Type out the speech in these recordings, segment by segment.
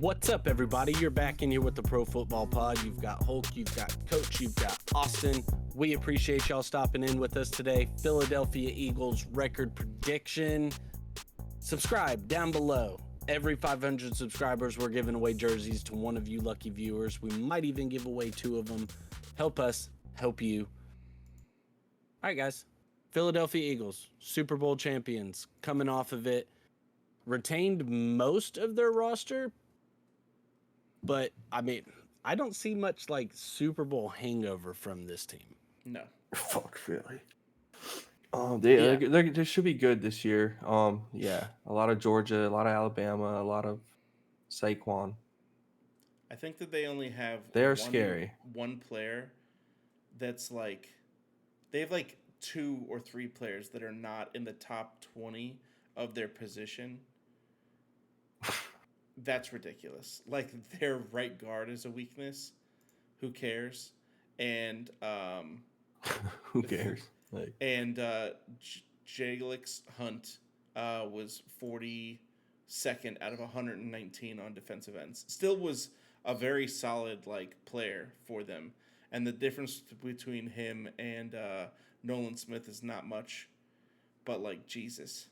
What's up, everybody? You're back in here with the Pro Football Pod. You've got Hulk, you've got Coach, you've got Austin. We appreciate y'all stopping in with us today. Philadelphia Eagles record prediction. Subscribe down below. Every 500 subscribers, we're giving away jerseys to one of you lucky viewers. We might even give away 2 of them. Help us, help you. All right, guys. Philadelphia Eagles, Super Bowl champions, coming off of it. Retained most of their roster, but I mean, I don't see much like Super Bowl hangover from this team. No. Fuck Philly. They should be good this year. Yeah, a lot of Georgia, a lot of Alabama, a lot of Saquon. I think that they only have They're scary. one player that's like they have like 2 or 3 players that are not in the top 20 of their position. That's ridiculous. Like their right guard is a weakness. Who cares? And Who cares? Like, and Jalix Hunt was 42nd out of 119 on defensive ends. Still was a very solid like player for them. And the difference between him and Nolan Smith is not much, but like Jesus.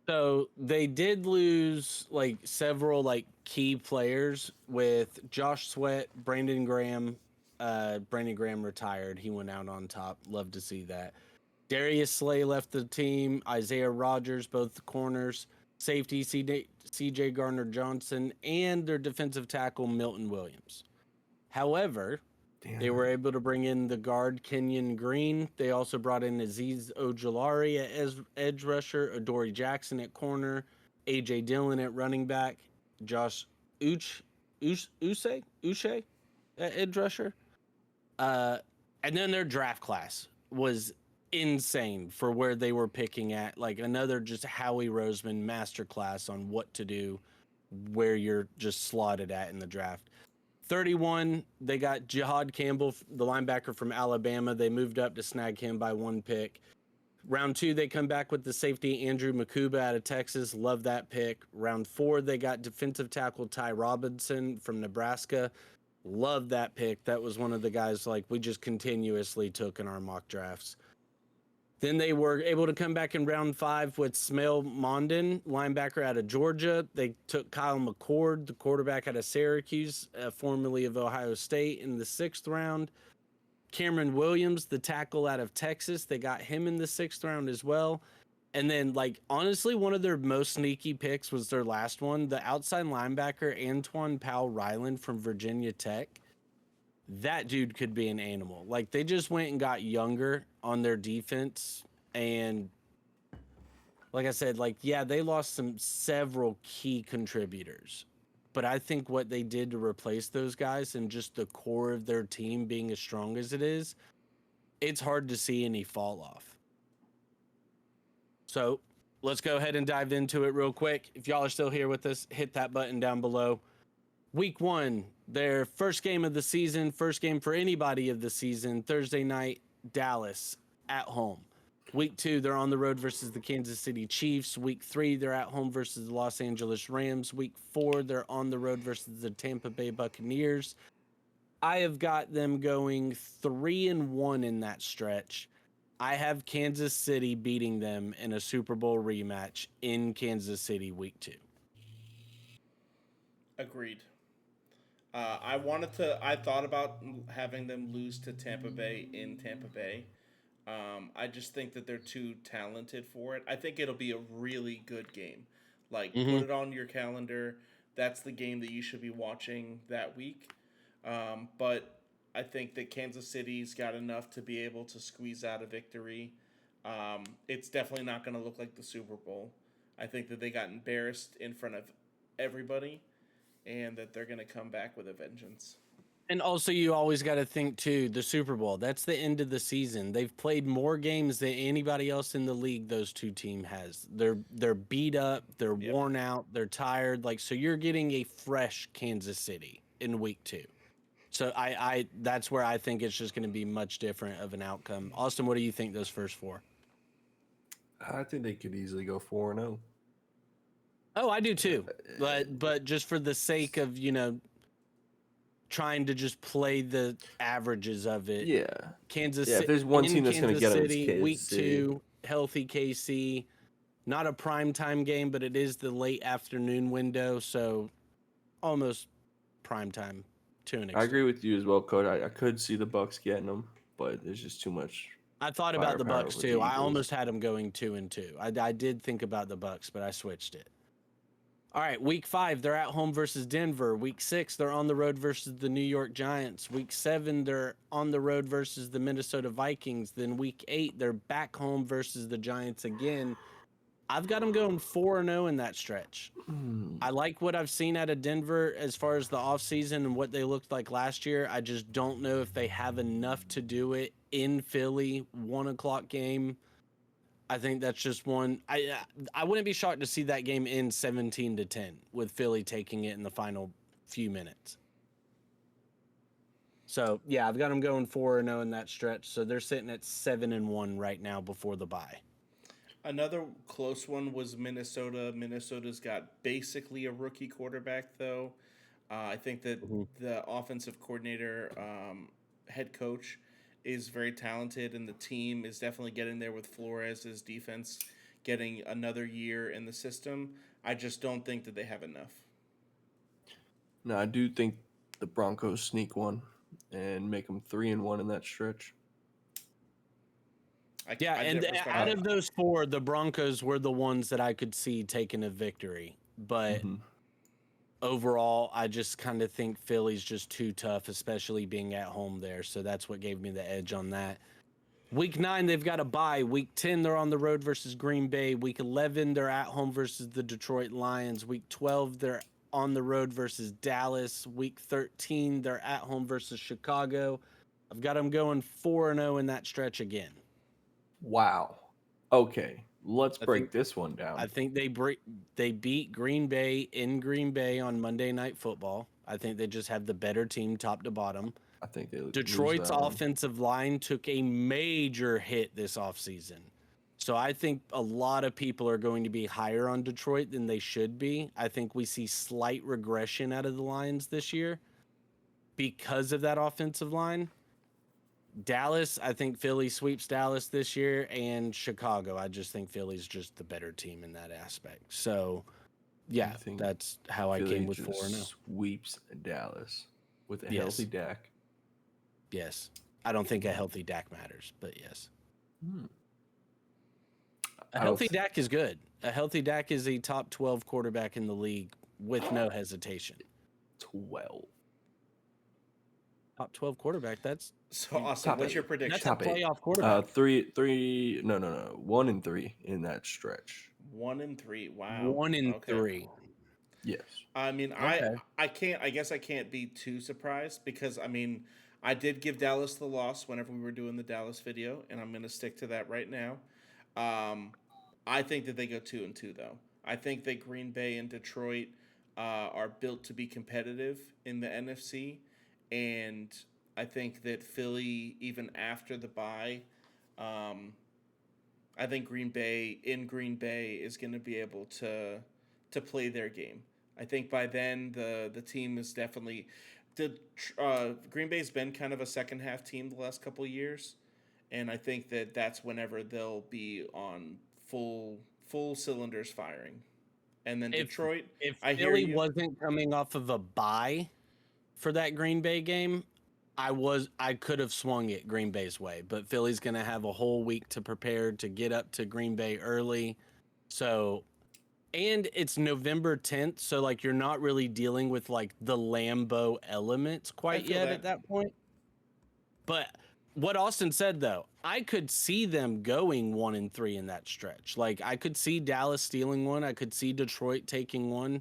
So they did lose like several like key players with Josh Sweat, Brandon Graham. Brandon Graham retired. He went out on top. Love to see that. Darius Slay left the team. Isaiah Rodgers, both the corners. Safety, C.J. Gardner-Johnson, and their defensive tackle, Milton Williams. However, they were able to bring in the guard, Kenyon Green. They also brought in Azeez Ojulari as edge rusher, Adoree Jackson at corner, A.J. Dillon at running back, Josh Uche at edge rusher. And then their draft class was insane for where they were picking at. Like another just Howie Roseman masterclass on what to do where you're just slotted at in the draft. 31, they got Jihad Campbell, the linebacker from Alabama. They moved up to snag him by 1 pick. Round 2, they come back with the safety Andrew Makuba out of Texas. Love that pick. Round 4, they got defensive tackle Ty Robinson from Nebraska. Love that pick. That was one of the guys like we just continuously took in our mock drafts. Then they were able to come back in round 5 with Smail Mondin, linebacker out of Georgia. They took Kyle McCord, the quarterback out of Syracuse, formerly of Ohio State, in the 6th round. Cameron Williams, the tackle out of Texas. They got him in the 6th round as well. And then, like, honestly, one of their most sneaky picks was their last one, the outside linebacker Antoine Powell-Ryland from Virginia Tech. That dude could be an animal. Like, they just went and got younger on their defense. And like I said, like, yeah, they lost several key contributors. But I think what they did to replace those guys and just the core of their team being as strong as it is, it's hard to see any fall off. So let's go ahead and dive into it real quick. If y'all are still here with us, hit that button down below. Week 1, their first game of the season, first game for anybody of the season, Thursday night, Dallas at home. Week 2, they're on the road versus the Kansas City Chiefs. Week 3, they're at home versus the Los Angeles Rams. Week 4, they're on the road versus the Tampa Bay Buccaneers. I have got them going 3-1 in that stretch. I have Kansas City beating them in a Super Bowl rematch in Kansas City week 2. Agreed. I thought about having them lose to Tampa Bay in Tampa Bay. I just think that they're too talented for it. I think it'll be a really good game. Like, put it on your calendar. That's the game that you should be watching that week. But I think that Kansas City's got enough to be able to squeeze out a victory. It's definitely not going to look like the Super Bowl. I think that they got embarrassed in front of everybody, and that they're going to come back with a vengeance. And also, you always got to think, too, the Super Bowl, that's the end of the season. They've played more games than anybody else in the league, those two teams has. They're beat up, they're worn out, they're tired. Like, so you're getting a fresh Kansas City in week 2. So I that's where I think it's just going to be much different of an outcome. Austin, what do you think those first 4? I think they could easily go 4-0. Oh, I do too. But just for the sake of, trying to just play the averages of it. Yeah. Kansas Yeah, if City there's one in team that's going to Kansas get him, it's City, Kansas week City. 2, healthy KC. Not a prime time game, but it is the late afternoon window, so almost prime time to an I extent. agree with you as well, Code. I could see the Bucks getting them, but there's just too much. I thought about the Firepower Bucks with the too. I Eagles. almost had them going 2-2. I did think about the Bucks, but I switched it. All right, week 5, they're at home versus Denver. Week 6, they're on the road versus the New York Giants. Week 7, they're on the road versus the Minnesota Vikings. Then week 8, they're back home versus the Giants again. I've got them going 4-0 in that stretch. I like what I've seen out of Denver as far as the offseason and what they looked like last year. I just don't know if they have enough to do it in Philly, 1:00 game. I think that's just one. I wouldn't be shocked to see that game end 17-10 with Philly taking it in the final few minutes. So yeah, I've got them going 4-0 in that stretch. So they're sitting at 7-1 right now before the bye. Another close one was Minnesota. Minnesota's got basically a rookie quarterback, though. I think that the offensive coordinator, head coach, is very talented, and the team is definitely getting there with Flores' defense getting another year in the system. I just don't think that they have enough. No, I do think the Broncos sneak one and make them 3-1 in that stretch. Yeah, and out of those 4, the Broncos were the ones that I could see taking a victory. But overall, I just kind of think Philly's just too tough, especially being at home there. So that's what gave me the edge on that. Week 9, they've got a bye. Week 10, they're on the road versus Green Bay. Week 11, they're at home versus the Detroit Lions. Week 12, they're on the road versus Dallas. Week 13, they're at home versus Chicago. I've got them going 4-0 in that stretch again. Wow. Okay, let's break this one down. I think they beat Green Bay in Green Bay on Monday Night Football. I think they just have the better team top to bottom. I think they Detroit's offensive line took a major hit this offseason. So I think a lot of people are going to be higher on Detroit than they should be. I think we see slight regression out of the Lions this year because of that offensive line. Dallas, I think Philly sweeps Dallas this year, and Chicago. I just think Philly's just the better team in that aspect. So, yeah, that's how I came with 4-0. Sweeps Dallas with a healthy Dak. Yes. I don't think a healthy Dak matters, but yes. A healthy Dak is good. A healthy Dak is a top 12 quarterback in the league with no hesitation. 12. Top 12 quarterback. That's so awesome. What's your prediction? That's a playoff quarterback. 1 and 3 in that stretch. 1 and 3. Wow. 1 and 3. Yes. I mean, I guess I can't be too surprised because I did give Dallas the loss whenever we were doing the Dallas video, and I'm going to stick to that right now. I think that they go 2-2 though. I think that Green Bay and Detroit are built to be competitive in the NFC, and I think that Philly, even after the bye, I think Green Bay is going to be able to play their game. I think by then the team is definitely Green Bay's been kind of a second half team the last couple of years, and I think that that's whenever they'll be on full cylinders firing. And then Detroit, if Philly wasn't coming off of a bye for that Green Bay game, I could have swung it Green Bay's way, but Philly's going to have a whole week to prepare to get up to Green Bay early. So, and it's November 10th, so like you're not really dealing with like the Lambeau elements quite yet at that point. But what Austin said though, I could see them going 1 and 3 in that stretch. Like I could see Dallas stealing one, I could see Detroit taking one.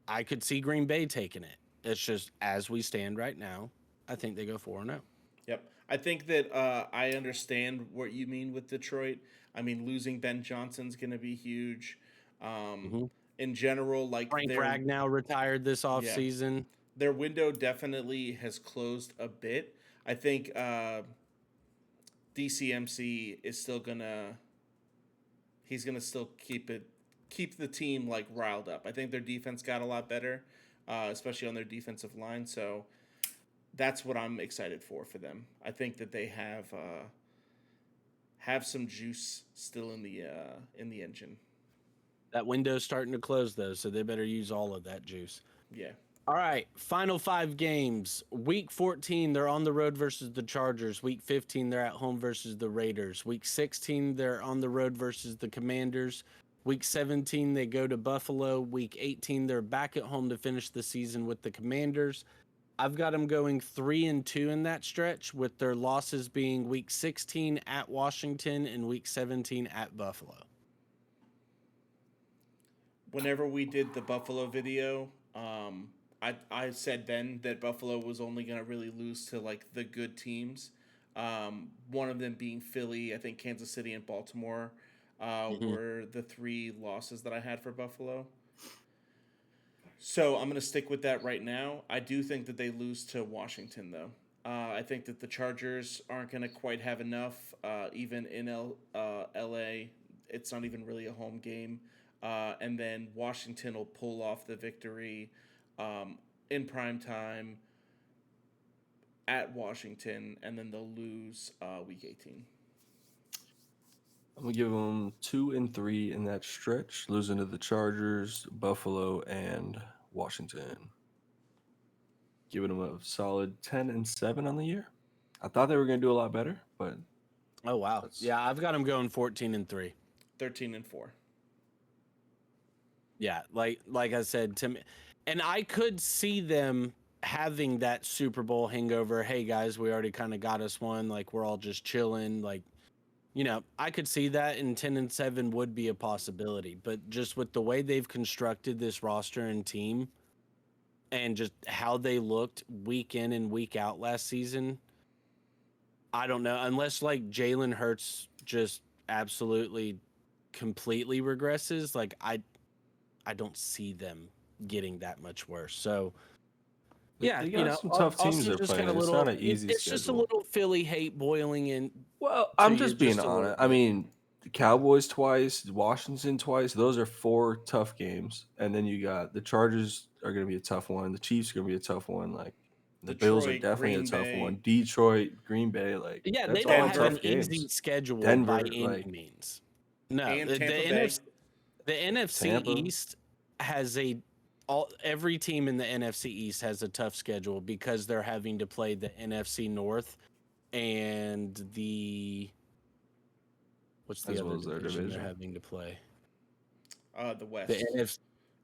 I could see Green Bay taking it. It's just as we stand right now, I think they go 4-0. Yep. I think that I understand what you mean with Detroit. I mean, losing Ben Johnson's going to be huge. In general, like Frank Ragnow retired this offseason. Yeah, their window definitely has closed a bit. I think DCMC is still he's gonna still keep it keep the team like riled up. I think their defense got a lot better, especially on their defensive line. So that's what I'm excited for them. I think that they have some juice still in the engine. That window's starting to close though, so they better use all of that juice. Yeah. All right, final 5 games. Week 14, they're on the road versus the Chargers. Week 15, they're at home versus the Raiders. Week 16, they're on the road versus the Commanders. Week 17, they go to Buffalo. Week 18, they're back at home to finish the season with the Commanders. I've got them going 3-2 in that stretch, with their losses being Week 16 at Washington and Week 17 at Buffalo. Whenever we did the Buffalo video, I said then that Buffalo was only going to really lose to like the good teams. One of them being Philly, I think Kansas City and Baltimore were the 3 losses that I had for Buffalo. So I'm going to stick with that right now. I do think that they lose to Washington, though. I think that the Chargers aren't going to quite have enough, even in LA. It's not even really a home game. And then Washington will pull off the victory in prime time at Washington, and then they'll lose Week 18. I'm gonna give them 2 and 3 in that stretch, losing to the Chargers, Buffalo, and Washington. Giving them a solid 10 and 7 on the year. I thought they were gonna do a lot better, but Oh wow, yeah, I've got them going 14 and 3. 13 and 4. Yeah, like I said, to me, and I could see them having that Super Bowl hangover. Hey guys, we already kind of got us one. Like we're all just chilling. Like, you know, I could see that, and 10 and 7 would be a possibility. But just with the way they've constructed this roster and team, and just how they looked week in and week out last season, I don't know. Unless like Jalen Hurts just absolutely, completely regresses, like I don't see them getting that much worse. So, yeah, they you got know, some tough teams also they're just playing. got a It's little, not an easy it's just a schedule. little Philly hate boiling in. Well, to I'm you just being just a little honest. I bit. mean, the Cowboys twice, Washington twice. Those are 4 tough games, and then you got the Chargers are going to be a tough one. The Chiefs are going to be a tough one. Like the Bills are Detroit, definitely Green a tough Bay. one. Detroit, Green Bay, like Yeah, they that's don't all have Denver. an tough easy games. schedule by Denver, any like means. No, And the Tampa Bay. NFC Tampa. East has every team in the NFC East has a tough schedule because they're having to play the NFC North and what's the As other well as their division they're division. having to play? The West. The NFC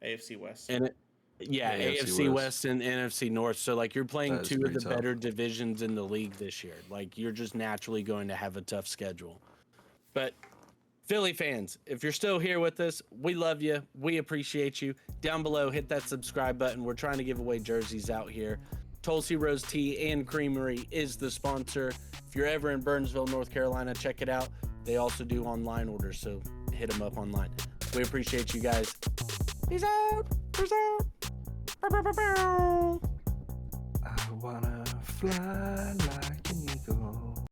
AFC West. and yeah, AFC AFC West. West and NFC North. So like you're playing That is 2 of pretty the tough. better divisions in the league this year. Like you're just naturally going to have a tough schedule. But Philly fans, if you're still here with us, we love you. We appreciate you. Down below, hit that subscribe button. We're trying to give away jerseys out here. Tulsi Rose Tea and Creamery is the sponsor. If you're ever in Burnsville, North Carolina, check it out. They also do online orders, so hit them up online. We appreciate you guys. Peace out. Peace out. Bow, bow, bow, bow. I wanna fly like an eagle.